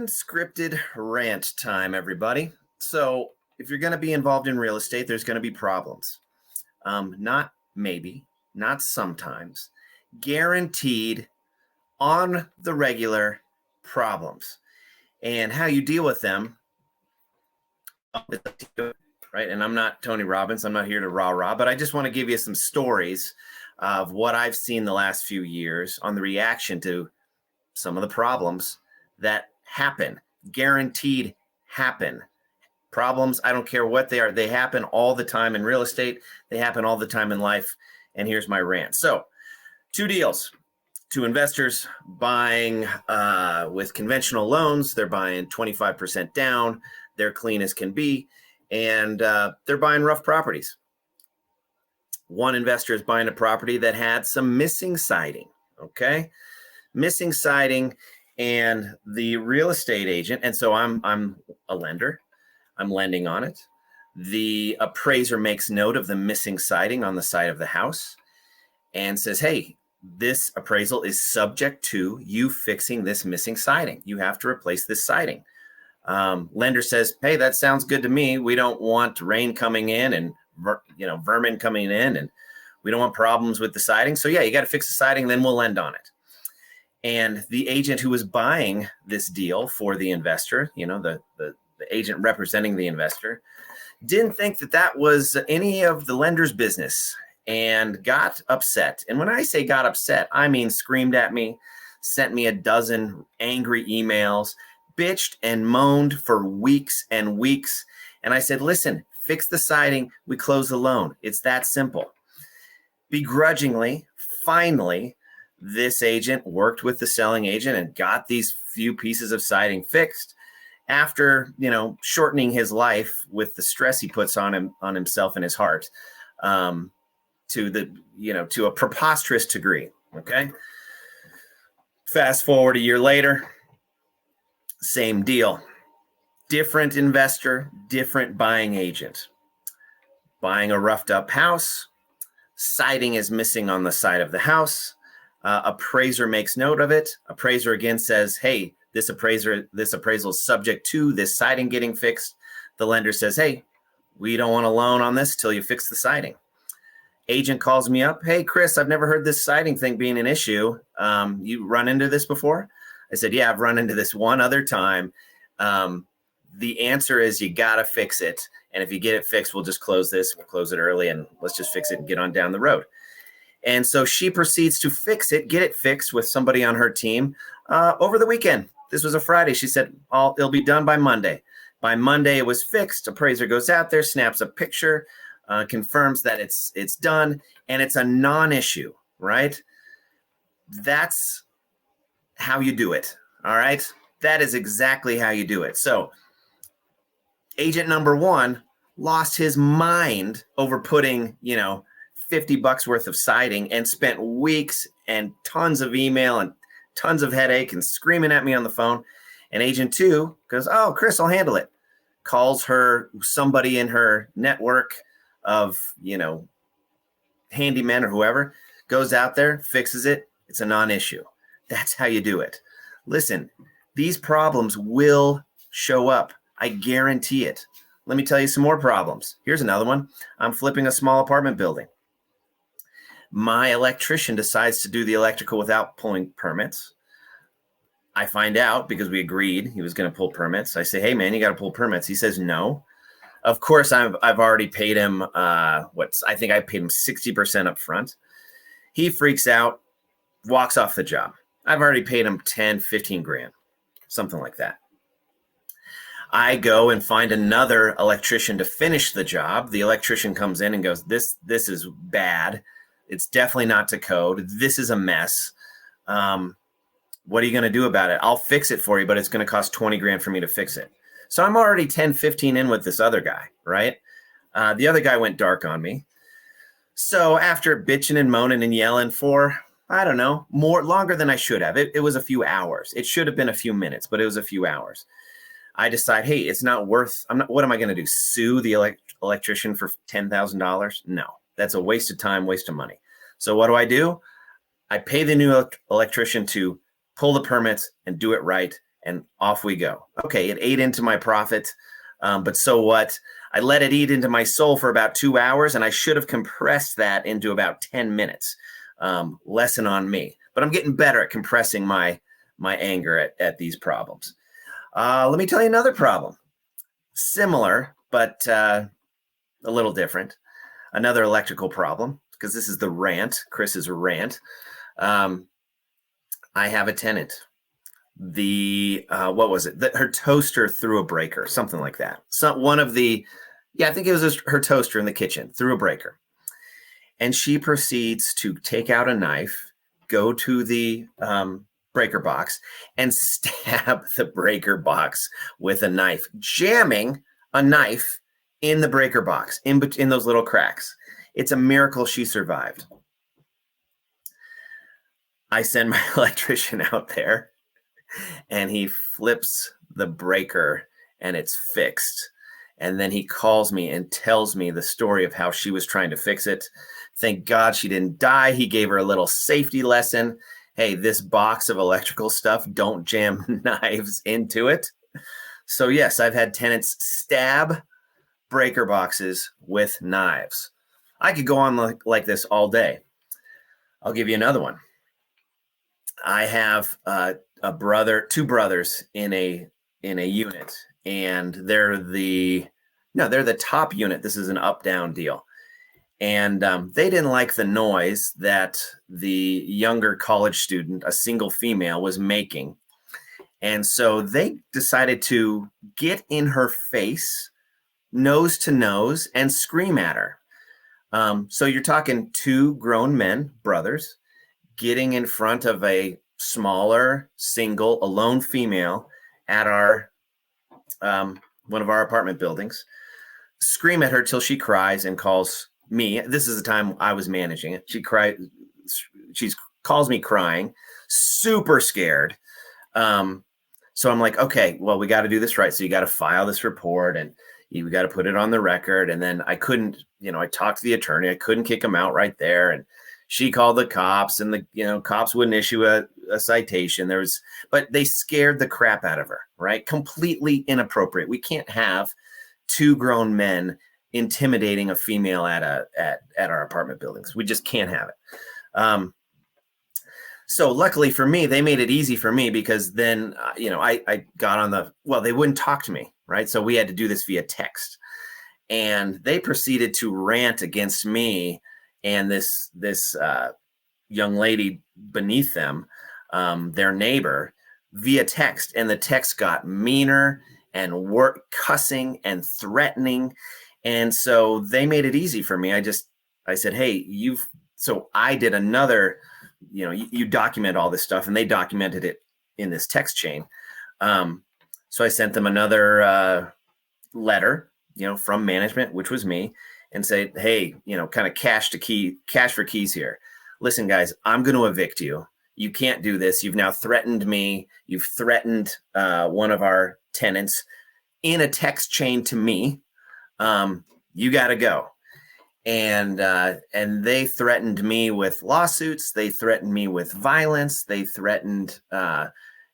Unscripted rant time, everybody. So, if you're going to be involved in real estate, there's going to be problems. Not maybe, not sometimes, guaranteed on the regular problems. And how you deal with them, right? And I'm not Tony Robbins. I'm not here to rah-rah, but I just want to give you some stories of what I've seen the last few years on the reaction to some of the problems that happen, guaranteed happen. Problems, I don't care what they are. They happen all the time in real estate. They happen all the time in life. And here's my rant. So 2 deals. 2 investors buying with conventional loans. They're buying 25% down. They're clean as can be. And they're buying rough properties. One investor is buying a property that had some missing siding. Okay. Missing siding. And the real estate agent, and so I'm a lender. I'm lending on it. The appraiser makes note of the missing siding on the side of the house and says, hey, this appraisal is subject to you fixing this missing siding. You have to replace this siding. Lender says, hey, that sounds good to me. We don't want rain coming in and vermin coming in, and we don't want problems with the siding. So yeah, you got to fix the siding, then we'll lend on it. And the agent who was buying this deal for the investor, the agent representing the investor, didn't think that was any of the lender's business and got upset. And when I say got upset, I mean screamed at me, sent me a dozen angry emails, bitched and moaned for weeks and weeks. And I said, listen, fix the siding. We close the loan. It's that simple. Begrudgingly, finally, this agent worked with the selling agent and got these few pieces of siding fixed after, shortening his life with the stress he puts on himself and his heart, to a preposterous degree. Okay. Fast forward a year later, same deal, different investor, different buying agent, buying a roughed up house. Siding is missing on the side of the house. Appraiser makes note of it. Appraiser again says, hey, this appraisal is subject to this siding getting fixed. The lender says, hey, we don't want a loan on this till you fix the siding. Agent calls me up. Hey, Chris, I've never heard this siding thing being an issue. You run into this before? I said, yeah, I've run into this one other time. The answer is you got to fix it. And if you get it fixed, we'll just close this. We'll close it early and let's just fix it and get on down the road. And so she proceeds to fix it, get it fixed with somebody on her team over the weekend. This was a Friday. She said, it'll be done by Monday. By Monday, it was fixed. Appraiser goes out there, snaps a picture, confirms that it's done, and it's a non-issue, right? That's how you do it, all right? That is exactly how you do it. So agent number 1 lost his mind over putting, $50 worth of siding and spent weeks and tons of email and tons of headache and screaming at me on the phone. And agent 2 goes, oh, Chris, I'll handle it. Calls her somebody in her network of, handyman or whoever, goes out there, fixes it. It's a non-issue. That's how you do it. Listen, these problems will show up. I guarantee it. Let me tell you some more problems. Here's another one. I'm flipping a small apartment building. My electrician decides to do the electrical without pulling permits. I find out because we agreed he was going to pull permits. I say, hey, man, you got to pull permits. He says, no. Of course, I've already paid him I think I paid him 60% up front. He freaks out, walks off the job. I've already paid him 10, 15 grand, something like that. I go and find another electrician to finish the job. The electrician comes in and goes, this is bad. It's definitely not to code. This is a mess. What are you going to do about it? I'll fix it for you, but it's going to cost 20 grand for me to fix it. So I'm already 10, 15 in with this other guy, right? The other guy went dark on me. So after bitching and moaning and yelling for, I don't know, longer than I should have. It was a few hours. It should have been a few minutes, but it was a few hours. I decide, hey, it's not worth, what am I going to do? Sue the electrician for $10,000? No, that's a waste of time, waste of money. So what do? I pay the new electrician to pull the permits and do it right and off we go. Okay, it ate into my profit, but so what? I let it eat into my soul for about 2 hours, and I should have compressed that into about 10 minutes. Lesson on me. But I'm getting better at compressing my anger at these problems. Let me tell you another problem. Similar, but a little different. Another electrical problem, because this is the rant, Chris's rant. I have a tenant. What was it? Her toaster threw a breaker, something like that. I think it was her toaster in the kitchen, threw a breaker. And she proceeds to take out a knife, go to the breaker box, and stab the breaker box with a knife, jamming a knife in the breaker box, in those little cracks. It's a miracle she survived. I send my electrician out there, and he flips the breaker, and it's fixed. And then he calls me and tells me the story of how she was trying to fix it. Thank God she didn't die. He gave her a little safety lesson. Hey, this box of electrical stuff, don't jam knives into it. So yes, I've had tenants stab breaker boxes with knives. I could go on like this all day. I'll give you another one. I have two brothers in a unit, and they're the top unit. This is an up-down deal. And they didn't like the noise that the younger college student, a single female, was making. And so they decided to get in her face, nose to nose, and scream at her. So you're talking two grown men, brothers, getting in front of a smaller, single, alone female at our one of our apartment buildings, scream at her till she cries and calls me. This is the time I was managing it. She calls me crying, super scared. So I'm like, okay, well, we got to do this right. So you got to file this report, and you got to put it on the record. And then I couldn't, I talked to the attorney. I couldn't kick him out right there. And she called the cops, and the cops wouldn't issue a citation. But they scared the crap out of her, right? Completely inappropriate. We can't have two grown men intimidating a female at our apartment buildings. We just can't have it. So luckily for me, they made it easy for me, because then, I got on they wouldn't talk to me, right? So we had to do this via text, and they proceeded to rant against me and this young lady beneath them, their neighbor, via text. And the text got meaner and cussing and threatening. And so they made it easy for me. I said, hey, so I did another, you document all this stuff, and they documented it in this text chain. So I sent them another letter, from management, which was me, and say, hey, kind of cash for keys here. Listen, guys, I'm going to evict you. You can't do this. You've now threatened me. You've threatened one of our tenants in a text chain to me. You got to go. And they threatened me with lawsuits. They threatened me with violence. They threatened,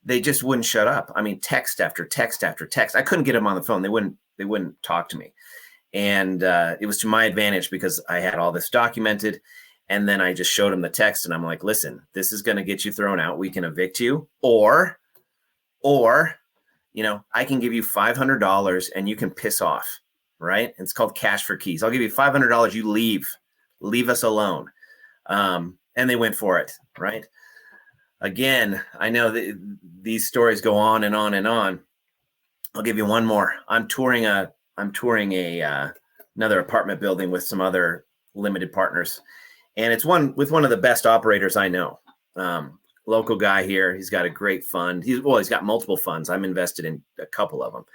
they just wouldn't shut up. I mean, text after text after text. I couldn't get them on the phone. They wouldn't talk to me. And it was to my advantage, because I had all this documented. And then I just showed them the text, and I'm like, listen, this is going to get you thrown out. We can evict you, or, I can give you $500 and you can piss off. Right? It's called cash for keys. I'll give you $500. You leave us alone. And they went for it. Right? Again, I know that these stories go on and on and on. I'll give you one more. I'm touring another apartment building with some other limited partners, and it's with one of the best operators I know. Local guy here. He's got a great fund. He's got multiple funds. I'm invested in a couple of them.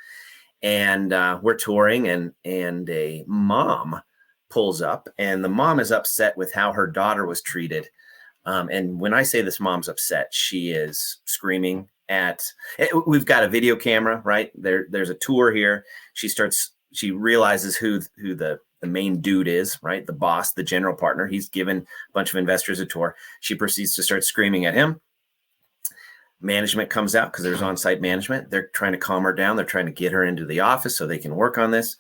And we're touring, and a mom pulls up, and the mom is upset with how her daughter was treated. And when I say this mom's upset, she is screaming we've got a video camera, right? There's a tour here. She realizes who the main dude is, right? The boss, the general partner. He's given a bunch of investors a tour. She proceeds to start screaming at him. Management comes out because there's on-site management. They're trying to calm her down. They're trying to get her into the office so they can work on this.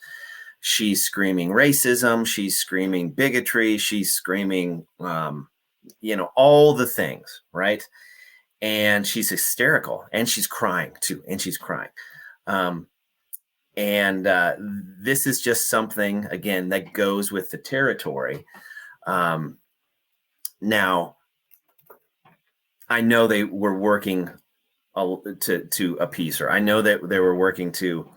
She's screaming racism. She's screaming bigotry. She's screaming, all the things, right? And she's hysterical, and she's crying too, and she's crying. This is just something, again, that goes with the territory. Now, I know they were working to appease her. I know that they were working to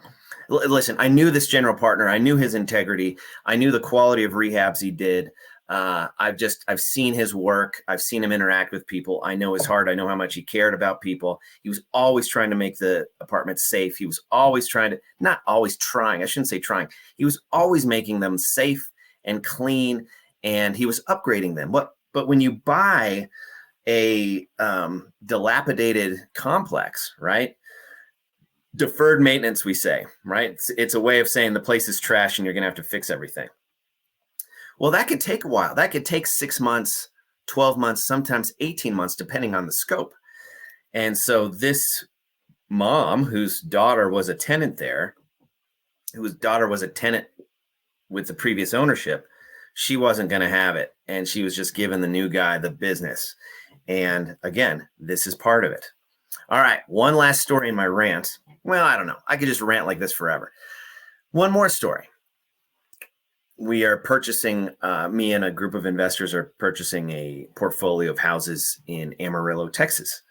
listen. I knew this general partner. I knew his integrity. I knew the quality of rehabs he did. I've seen his work. I've seen him interact with people. I know his heart. I know how much he cared about people. He was always trying to make the apartment safe. He was always not always trying. I shouldn't say trying. He was always making them safe and clean, and he was upgrading them. But when you buy a dilapidated complex, right? Deferred maintenance, we say, right? It's a way of saying the place is trash and you're going to have to fix everything. Well, that could take a while. That could take 6 months, 12 months, sometimes 18 months, depending on the scope. And so this mom, whose daughter was a tenant there, with the previous ownership, she wasn't going to have it. And she was just giving the new guy the business. And again, this is part of it. All right. One last story in my rant. Well, I don't know. I could just rant like this forever. One more story. We are purchasing, me and a group of investors are purchasing a portfolio of houses in Amarillo, Texas.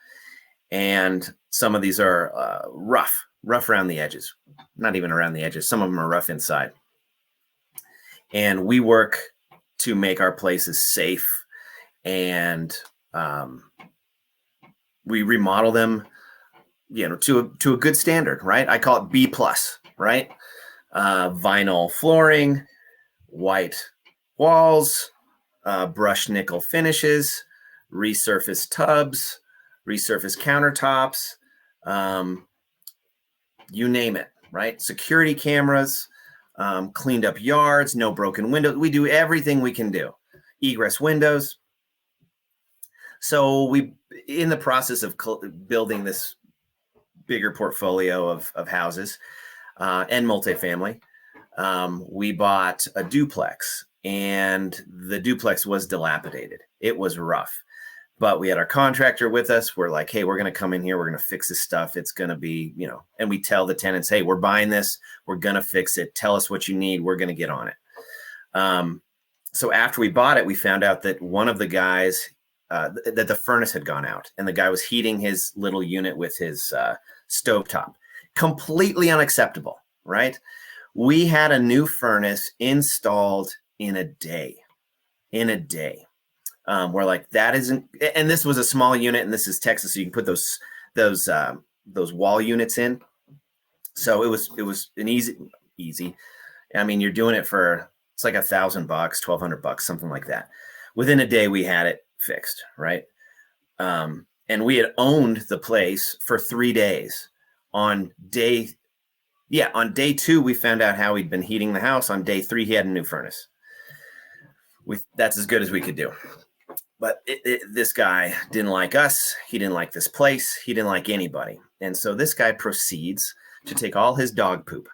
And some of these are rough around the edges. Not even around the edges. Some of them are rough inside. And we work to make our places safe, and we remodel them, to a good standard, right? I call it B+, right? Vinyl flooring, white walls, brushed nickel finishes, resurfaced tubs, resurfaced countertops, you name it, right? Security cameras, cleaned up yards, no broken windows. We do everything we can do. Egress windows. So we, in the process of building this bigger portfolio of houses and multifamily, we bought a duplex, and the duplex was dilapidated. It was rough, but we had our contractor with us. We're like, hey, we're going to come in here. We're going to fix this stuff. It's going to be, and we tell the tenants, hey, we're buying this. We're going to fix it. Tell us what you need. We're going to get on it. So after we bought it, we found out that one of the guys, that the furnace had gone out, and the guy was heating his little unit with his stovetop. Completely unacceptable, right? We had a new furnace installed in a day. We're like, that isn't, and this was a small unit, and this is Texas, so you can put those wall units in. So it was an easy. I mean, you're doing it for, it's like $1,000, $1,200, something like that. Within a day, we had it fixed, right? And we had owned the place for 3 days. On day 2, we found out how he'd been heating the house. On day 3, he had a new furnace. That's as good as we could do. But this guy didn't like us. He didn't like this place. He didn't like anybody. And so this guy proceeds to take all his dog poop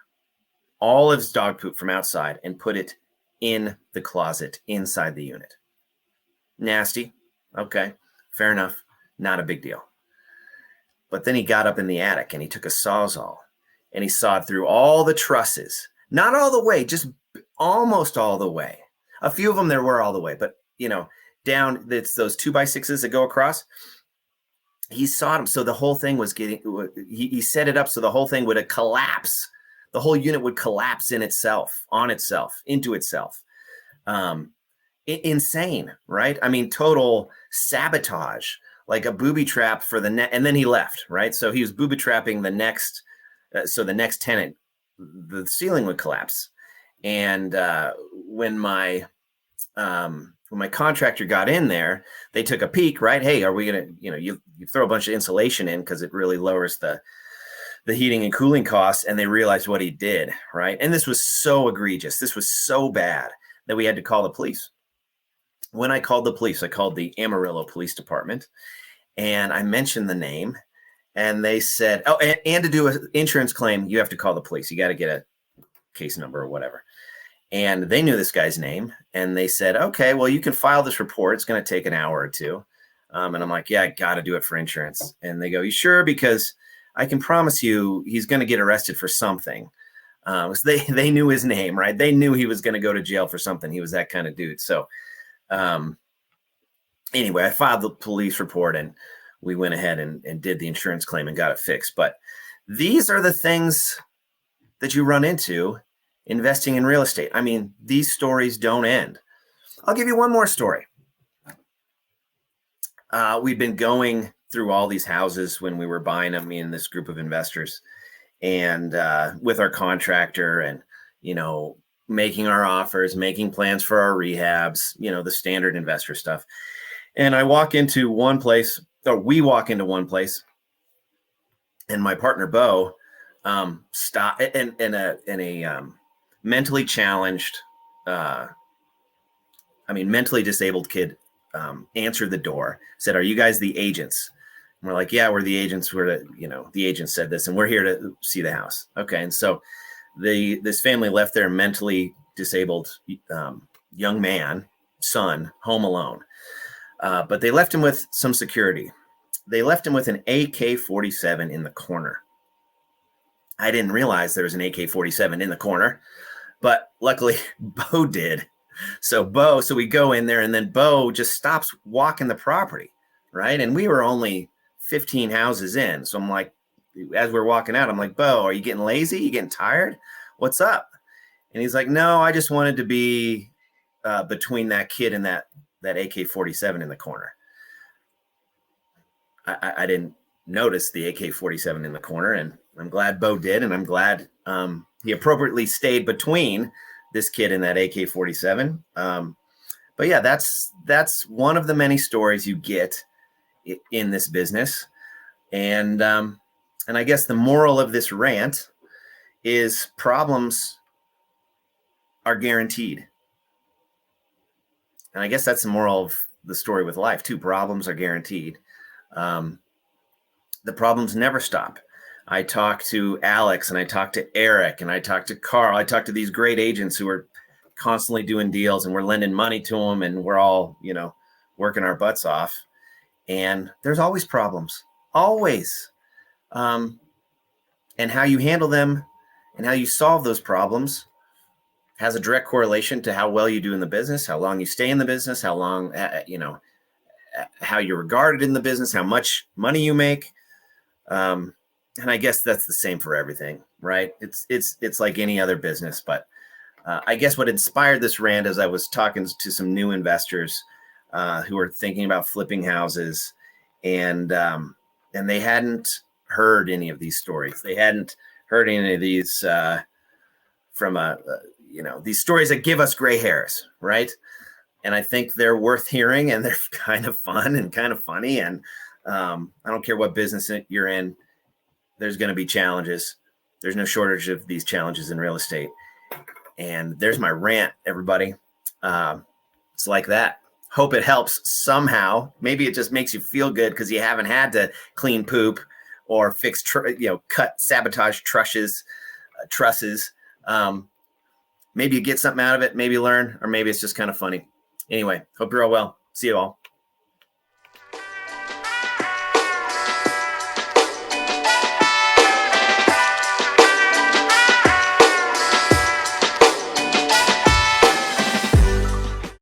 from outside, and put it in the closet inside the unit. Nasty. Okay, fair enough. Not a big deal. But then he got up in the attic, and he took a Sawzall, and he sawed through all the trusses. Not all the way, just almost all the way. A few of them there were all the way, but down, it's those 2x6s that go across. He sawed them so the whole thing was he set it up so the whole thing would collapse. The whole unit would collapse into itself. Insane, right? I mean, total sabotage, like a booby trap for the and then he left, right? So he was booby trapping the next, so the next tenant, the ceiling would collapse. And when my contractor got in there, they took a peek, right? Hey, are we gonna, you throw a bunch of insulation in because it really lowers the heating and cooling costs, and they realized what he did, right? And this was so egregious, this was so bad that we had to call the police. When I called the police, I called the Amarillo Police Department, and I mentioned the name, And they said, oh, and to do an insurance claim, you have to call the police. You got to get a case number or whatever. And they knew this guy's name. And they said, okay, well, you can file this report. It's going to take an hour or two. And I'm like, yeah, I got to do it for insurance. And they go, you sure? Because I can promise you he's going to get arrested for something. So they knew his name, right? They knew he was going to go to jail for something. He was that kind of dude. So anyway, I filed the police report and we went ahead and did the insurance claim and got it fixed. But these are the things that you run into investing in real estate. I mean, these stories don't end. I'll give you one more story. We've been going through all these houses when we were buying them, me and this group of investors, and with our contractor and, making our offers, making plans for our rehabs, the standard investor stuff. And I walk into one place, or we walk into one place, and my partner, Bo, stop and a mentally challenged, mentally disabled kid answered the door, said, "Are you guys the agents?" And we're like, "Yeah, we're the agents. The agent said this, and we're here to see the house." Okay. And so this family left their mentally disabled young man, son, home alone. But they left him with some security. They left him with an AK-47 in the corner. I didn't realize there was an AK-47 in the corner, but luckily Bo did. So we go in there, and then Bo just stops walking the property, right? And we were only 15 houses in. So I'm like, as we're walking out, I'm like, Bo, are you getting lazy? You getting tired? What's up? And he's like, no, I just wanted to be between that kid and that AK-47 in the corner. I didn't notice the AK-47 in the corner, and I'm glad Bo did, and I'm glad he appropriately stayed between this kid and that AK-47. But yeah, that's one of the many stories you get in this business. And I guess the moral of this rant is problems are guaranteed. And I guess that's the moral of the story with life too. Problems are guaranteed. The problems never stop. I talk to Alex, and I talk to Eric, and I talk to Carl. I talk to these great agents who are constantly doing deals, and we're lending money to them, and we're all, working our butts off. And there's always problems, always. And how you handle them and how you solve those problems has a direct correlation to how well you do in the business, how long you stay in the business, how long, how you're regarded in the business, how much money you make. And I guess that's the same for everything, right? It's like any other business. But I guess what inspired this rant is I was talking to some new investors who were thinking about flipping houses, and they hadn't heard any of these stories. They hadn't heard any of these from these stories that give us gray hairs, right? And I think they're worth hearing, and they're kind of fun and kind of funny. And I don't care what business you're in, there's going to be challenges. There's no shortage of these challenges in real estate. And there's my rant, everybody. It's like that. Hope it helps somehow. Maybe it just makes you feel good because you haven't had to clean poop or fix, cut, sabotage trusses. Maybe you get something out of it, maybe learn, or maybe it's just kind of funny. Anyway, hope you're all well. See you all.